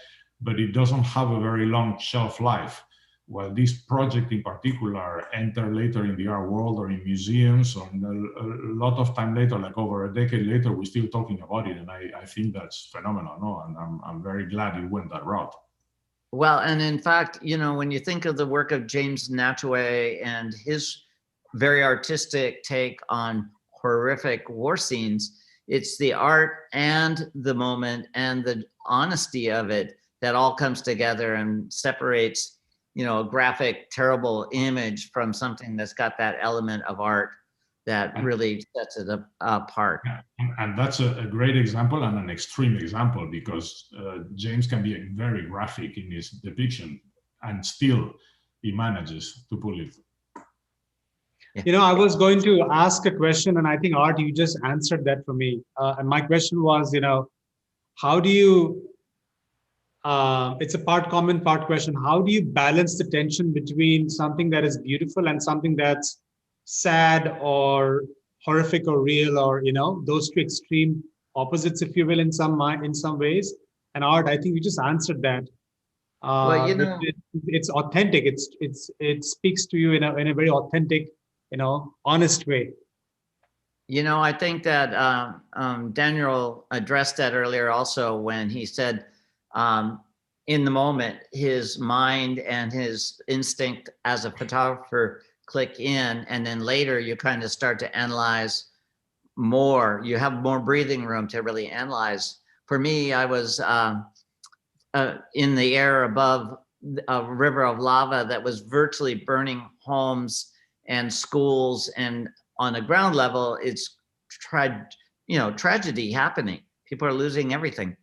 but it doesn't have a very long shelf life. While this project in particular entered later in the art world or in museums, or a lot of time later, like over a decade later, we're still talking about it, and I think that's phenomenal. And I'm very glad it went that route. Well, and in fact, when you think of the work of James Natchway and his very artistic take on horrific war scenes, it's the art and the moment and the honesty of it that all comes together and separates, a graphic, terrible image from something that's got that element of art that really sets it apart. And that's a great example and an extreme example, because James can be very graphic in his depiction, and still he manages to pull it. I was going to ask a question, and I think, Art, you just answered that for me. And my question was, how do you, it's a part comment, part question. How do you balance the tension between something that is beautiful and something that's sad or horrific or real, or, those two extreme opposites, if you will, in some ways? And Art, I think you just answered that. Well, it's authentic. It speaks to you in a very authentic, honest way. I think that Daniel addressed that earlier also when he said, in the moment, his mind and his instinct as a photographer click in, and then later you kind of start to analyze more. You have more breathing room to really analyze. For me, I was in the air above a river of lava that was virtually burning homes and schools, and on a ground level, it's tragedy happening. People are losing everything.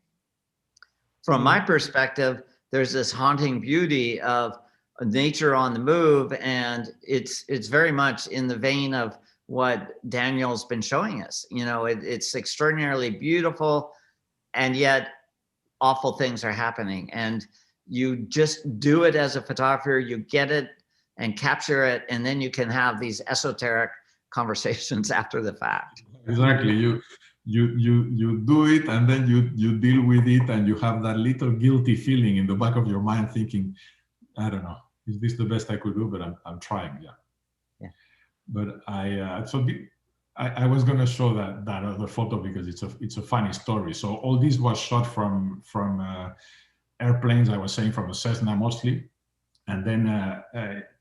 From my perspective, there's this haunting beauty of nature on the move, and it's very much in the vein of what Daniel's been showing us. It's extraordinarily beautiful, and yet awful things are happening, and you just do it as a photographer. You get it and capture it, and then you can have these esoteric conversations after the fact. Exactly. You do it, and then you deal with it, and you have that little guilty feeling in the back of your mind, thinking, I don't know, is this the best I could do? But I'm trying, yeah. But I was going to show that other photo because it's a funny story. So all this was shot from airplanes. I was saying from a Cessna mostly, and then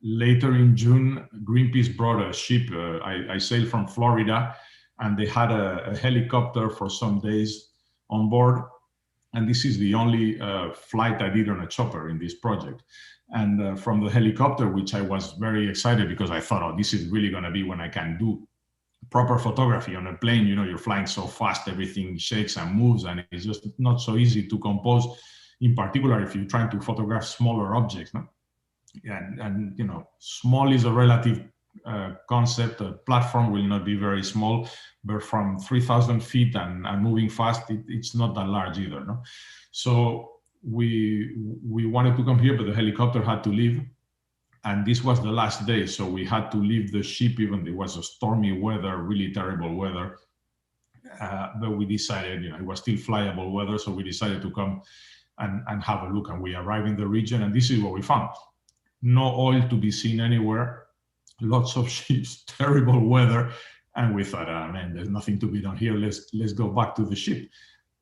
later in June, Greenpeace brought a ship. I sailed from Florida, and they had a helicopter for some days on board. And this is the only flight I did on a chopper in this project. And from the helicopter, which I was very excited because I thought, oh, this is really going to be when I can do proper photography on a plane. You know, you're flying so fast, everything shakes and moves, and it's just not so easy to compose, in particular if you're trying to photograph smaller objects. No? And you know, small is a relative concept. A platform will not be very small, but from 3,000 feet and moving fast, it's not that large either. No? So we wanted to come here, but the helicopter had to leave. And this was the last day, so we had to leave the ship, even it was a stormy weather, really terrible weather. But we decided, you know, it was still flyable weather, so we decided to come and have a look. And we arrived in the region, and this is what we found. No oil to be seen anywhere, lots of ships, terrible weather. And we thought, man, there's nothing to be done here. Let's go back to the ship.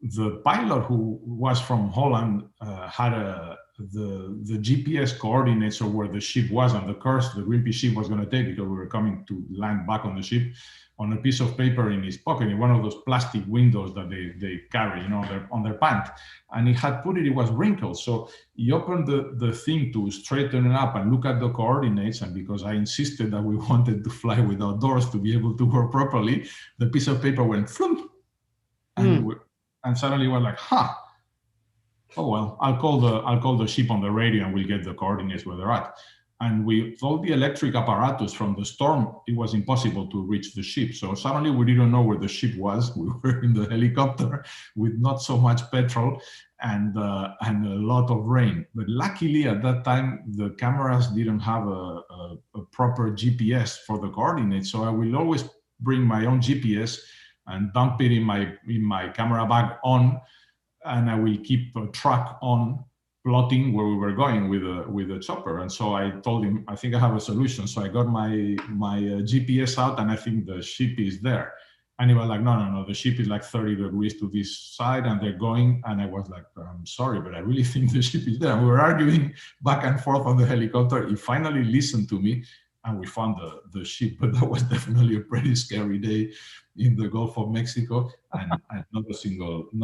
The pilot, who was from Holland, had the GPS coordinates of where the ship was and the course the Greenpeace ship was going to take, because we were coming to land back on the ship, on a piece of paper in his pocket, in one of those plastic windows that they carry, you know, on their pant. And he had put it, it was wrinkled. So he opened the thing to straighten it up and look at the coordinates. And because I insisted that we wanted to fly without doors to be able to work properly, the piece of paper went flump. And suddenly we're like, oh well, I'll call the ship on the radio and we'll get the coordinates where they're at. And with all the electric apparatus from the storm, it was impossible to reach the ship. So suddenly we didn't know where the ship was. We were in the helicopter with not so much petrol and a lot of rain. But luckily at that time, the cameras didn't have a proper GPS for the coordinates. So I will always bring my own GPS and dump it in my camera bag on, and I will keep a track on, plotting where we were going with a chopper. And so I told him, I think I have a solution. So I got my GPS out, and I think the ship is there. And he was like, no, the ship is like 30 degrees to this side and they're going. And I was like, I'm sorry, but I really think the ship is there. And we were arguing back and forth on the helicopter. He finally listened to me and we found the ship. But that was definitely a pretty scary day in the Gulf of Mexico, and not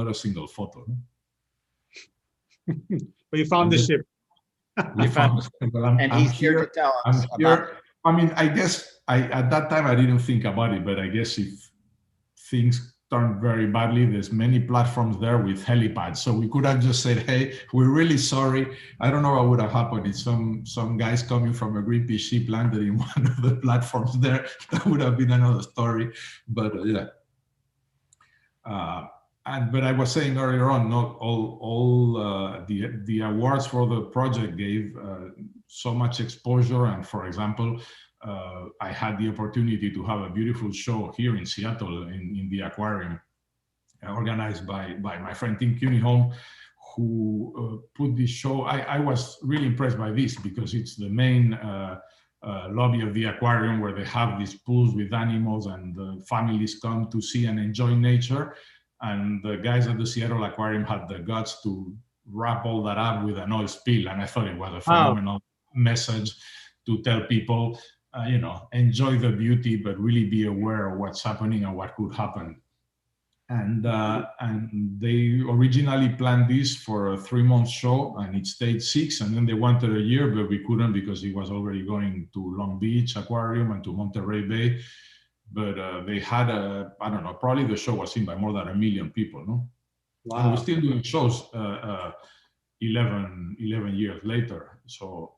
a single photo. But you found the ship. We found it. And he's here to tell us about. I mean, I guess at that time I didn't think about it, but I guess if things turned very badly, there's many platforms there with helipads, so we could have just said, hey, we're really sorry. I don't know what would have happened if some guys coming from a Greenpeace ship landed in one of the platforms there. That would have been another story. But yeah. But I was saying earlier on, not all the awards for the project gave so much exposure. And for example, I had the opportunity to have a beautiful show here in Seattle in the aquarium, organized by my friend Tim Cunningham, who put this show. I was really impressed by this because it's the main lobby of the aquarium, where they have these pools with animals and the families come to see and enjoy nature. And the guys at the Seattle Aquarium had the guts to wrap all that up with an oil spill. And I thought it was a phenomenal message to tell people, you know, enjoy the beauty, but really be aware of what's happening and what could happen. And they originally planned this for a 3-month show, and it stayed 6, and then they wanted a year, but we couldn't because it was already going to Long Beach Aquarium and to Monterey Bay. But they had I don't know, probably the show was seen by more than 1 million people, no? Wow. And we're still doing shows 11 years later. So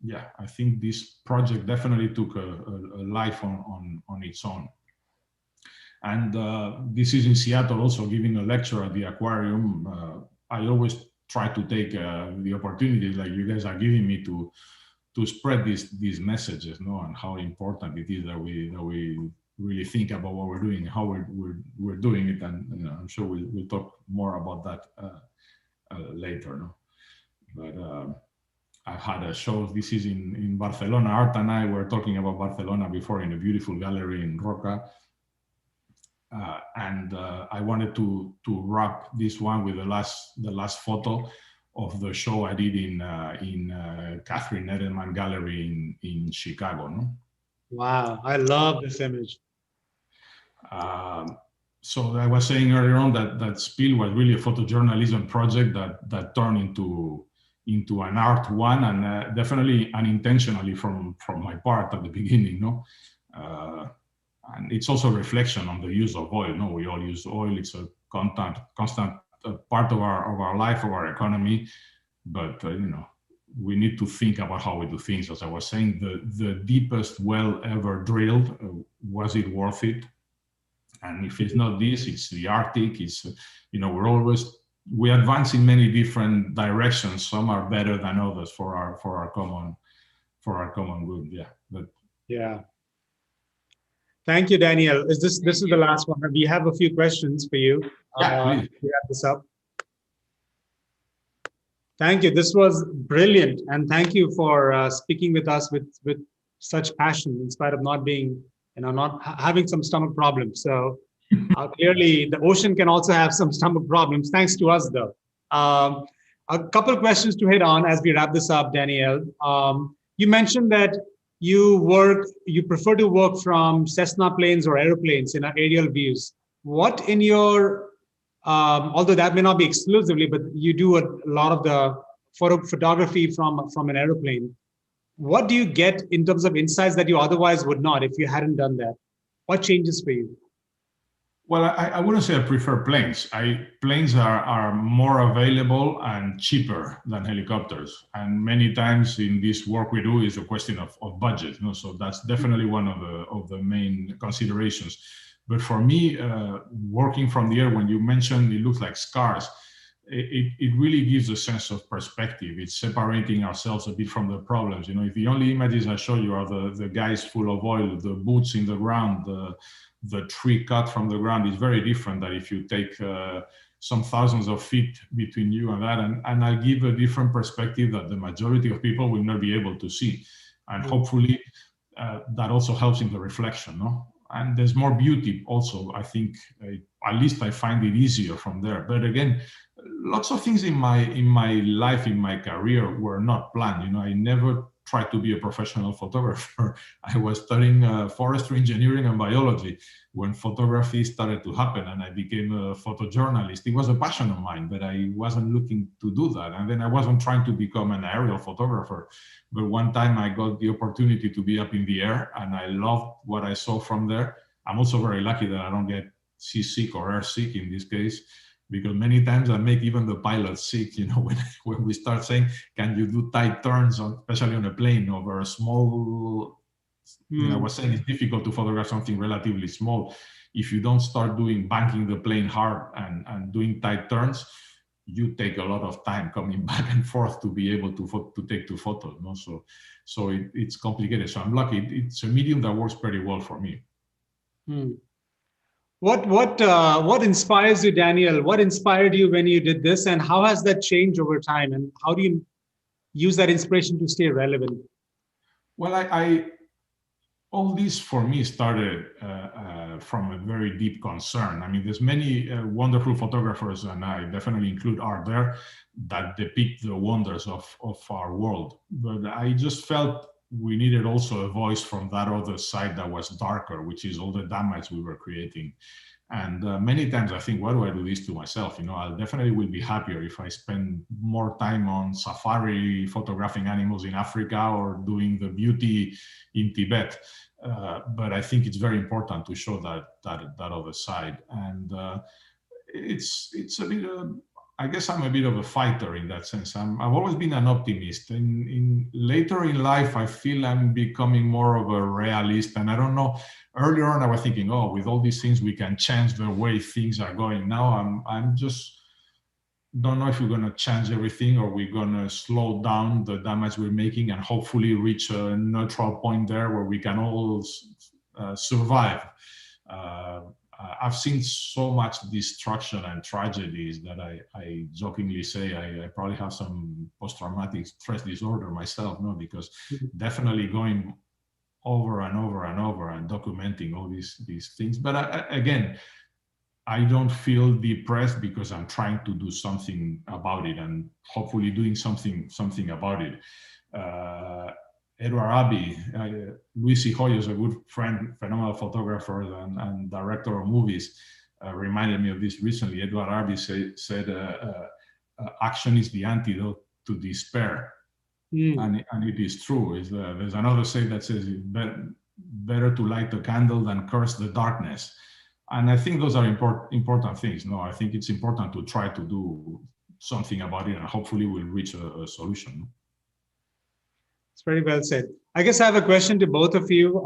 yeah, I think this project definitely took a life on its own. And this is in Seattle, also giving a lecture at the aquarium. I always try to take the opportunities like you guys are giving me to spread these messages, no, and how important it is that we really think about what we're doing and how we're doing it. And you know, I'm sure we'll talk more about that later, no. But I had a show. This is in Barcelona. Art and I were talking about Barcelona before in a beautiful gallery in Roca. I wanted to wrap this one with the last photo of the show I did in Catherine Edelman Gallery in Chicago. No? Wow, I love this image. So I was saying earlier on that Spill was really a photojournalism project that turned into an art one, and definitely unintentionally from my part at the beginning. No. And it's also a reflection on the use of oil. No, we all use oil. It's a constant part of our life, of our economy. But we need to think about how we do things. As I was saying, the deepest well ever drilled, was it worth it? And if it's not this, it's the Arctic. It's we advance in many different directions. Some are better than others for our common good. Yeah. But yeah. Thank you, Daniel. This is the last one. We have a few questions for you. Yeah, please. To wrap this up. Thank you. This was brilliant, and thank you for speaking with us with such passion, in spite of not being, not having some stomach problems. So clearly, the ocean can also have some stomach problems, thanks to us, though. A couple of questions to hit on as we wrap this up, Daniel. You mentioned that you prefer to work from Cessna planes or airplanes in aerial views. What in your, although that may not be exclusively, but you do a lot of the photography from an airplane. What do you get in terms of insights that you otherwise would not if you hadn't done that? What changes for you? Well, I wouldn't say I prefer planes. Planes are more available and cheaper than helicopters. And many times in this work we do is a question of budget. So that's definitely one of the main considerations. But for me, working from the air, when you mentioned it looks like scars, it really gives a sense of perspective. It's separating ourselves a bit from the problems. If the only images I show you are the guys full of oil, the boots in the ground, the tree cut from the ground, is very different than if you take some thousands of feet between you and that. And I give a different perspective that the majority of people will not be able to see. And hopefully that also helps in the reflection. No? And there's more beauty also. I think, at least I find it easier from there. But again, lots of things in my life, in my career, were not planned. I never tried to be a professional photographer. I was studying forestry engineering and biology when photography started to happen, and I became a photojournalist. It was a passion of mine, but I wasn't looking to do that. And then I wasn't trying to become an aerial photographer. But one time I got the opportunity to be up in the air, and I loved what I saw from there. I'm also very lucky that I don't get seasick or air sick in this case, because many times I make even the pilots sick, when we start saying, can you do tight turns, especially on a plane over a small, I was saying it's difficult to photograph something relatively small. If you don't start banking the plane hard and doing tight turns, you take a lot of time coming back and forth to be able to take two photos. No? So it's complicated. So I'm lucky. It's a medium that works pretty well for me. What inspires you, Daniel? What inspired you when you did this, and how has that changed over time? And how do you use that inspiration to stay relevant? Well, all this for me started from a very deep concern. I mean, there's many wonderful photographers, and I definitely include Art there, that depict the wonders of our world. But I just felt we needed also a voice from that other side that was darker, which is all the damage we were creating. And many times I think, why do I do this to myself? I definitely will be happier if I spend more time on safari photographing animals in Africa or doing the beauty in Tibet. But I think it's very important to show that other side. And it's a bit I guess I'm a bit of a fighter in that sense. I've always been an optimist. Later in life, I feel I'm becoming more of a realist. And I don't know, earlier on I was thinking, oh, with all these things, we can change the way things are going. Now I'm just don't know if we're going to change everything or we're going to slow down the damage we're making and hopefully reach a neutral point there where we can all survive. I've seen so much destruction and tragedies that I jokingly say I probably have some post-traumatic stress disorder myself, no? Because definitely going over and over and over and documenting all these things. But again, I don't feel depressed because I'm trying to do something about it and hopefully doing something about it. Edward Abbey, Luis Hijoyo is a good friend, phenomenal photographer and director of movies, reminded me of this recently. Edward Abbey said, action is the antidote to despair. And it is true. There's another saying that says, better to light the candle than curse the darkness. And I think those are important things. No, I think it's important to try to do something about it, and hopefully we'll reach a solution. It's very well said. I guess I have a question to both of you.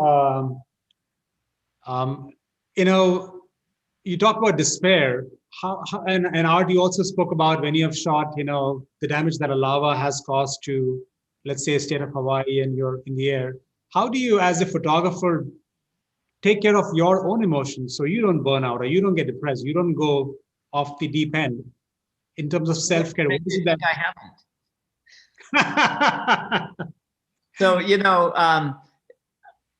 You know, you talk about despair. And Art, you also spoke about when you have shot, you know, the damage that a lava has caused to, let's say, a state of Hawaii, and you're in the air. How do you, as a photographer, take care of your own emotions so you don't burn out or you don't get depressed, you don't go off the deep end in terms of self-care? What is it that I haven't? So, you know, how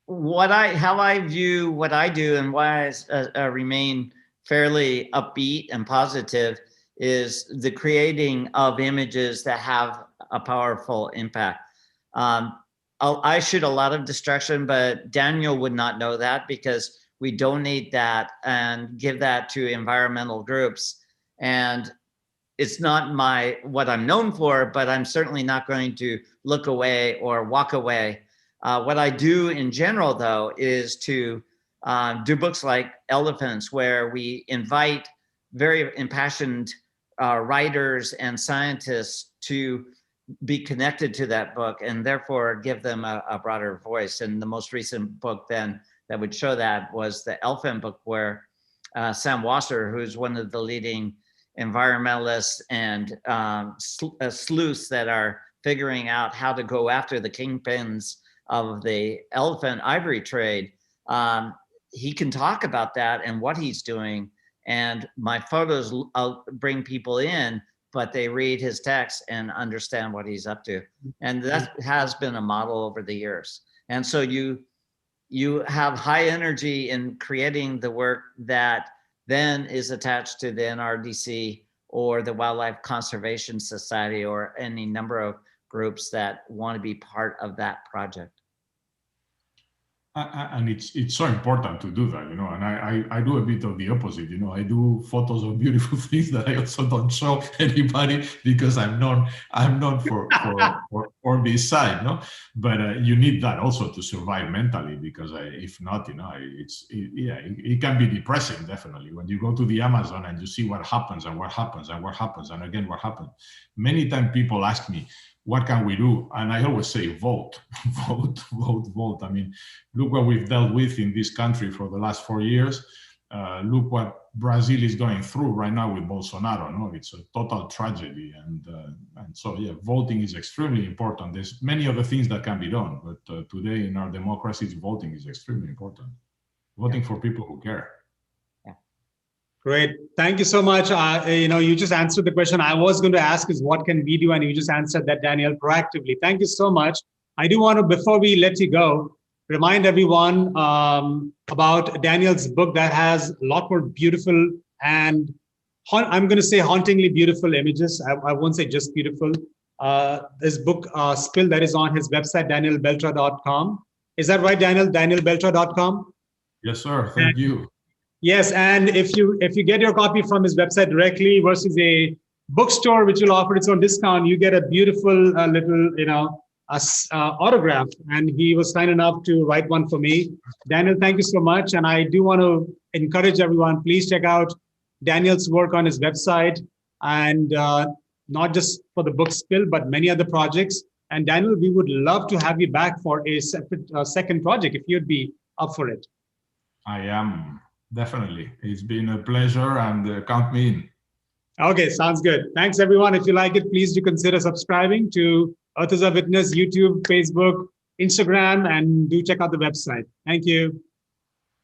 I view what I do and why I remain fairly upbeat and positive is the creating of images that have a powerful impact. I shoot a lot of destruction, but Daniel would not know that because we donate that and give that to environmental groups. And it's not what I'm known for, but I'm certainly not going to look away or walk away. What I do in general, though, is to do books like Elephants, where we invite very impassioned writers and scientists to be connected to that book and therefore give them a broader voice. And the most recent book then that would show that was the Elephant book, where Sam Wasser, who's one of the leading environmentalists and sleuths that are figuring out how to go after the kingpins of the elephant ivory trade, he can talk about that and what he's doing. And my photos bring people in, but they read his text and understand what he's up to. And that has been a model over the years. And so you have high energy in creating the work that then is attached to the NRDC or the Wildlife Conservation Society or any number of groups that want to be part of that project. And it's so important to do that, you know, and I do a bit of the opposite, you know. I do photos of beautiful things that I also don't show anybody because I'm known for this side, no. But you need that also to survive mentally, because if not, you know, it can be depressing, definitely, when you go to the Amazon and you see what happens and what happens and what happens and again what happens. Many times people ask me, what can we do? And I always say, vote, vote, vote, vote. I mean, look what we've dealt with in this country for the last 4 years. Look what Brazil is going through right now with Bolsonaro. No, it's a total tragedy. And so, yeah, voting is extremely important. There's many other things that can be done, but today in our democracies, voting is extremely important. Voting for people who care. Great. Thank you so much. You know, you just answered the question I was going to ask, is what can we do? And you just answered that, Daniel, proactively. Thank you so much. I do want to, before we let you go, remind everyone about Daniel's book that has a lot more beautiful and I'm going to say hauntingly beautiful images. I won't say just beautiful. This book, Spill, that is on his website, danielbeltra.com. Is that right, Daniel? danielbeltra.com? Yes, sir. Thank you. Yes, and if you get your copy from his website directly versus a bookstore which will offer its own discount, you get a beautiful little, you know, autograph. And he was kind enough to write one for me. Daniel, thank you so much. And I do want to encourage everyone, please check out Daniel's work on his website, and not just for the book Spill, but many other projects. And Daniel, we would love to have you back for a separate second project if you'd be up for it. I am. Definitely. It's been a pleasure, and count me in. Okay, sounds good. Thanks, everyone. If you like it, please do consider subscribing to Earth is a Witness, YouTube, Facebook, Instagram, and do check out the website. Thank you.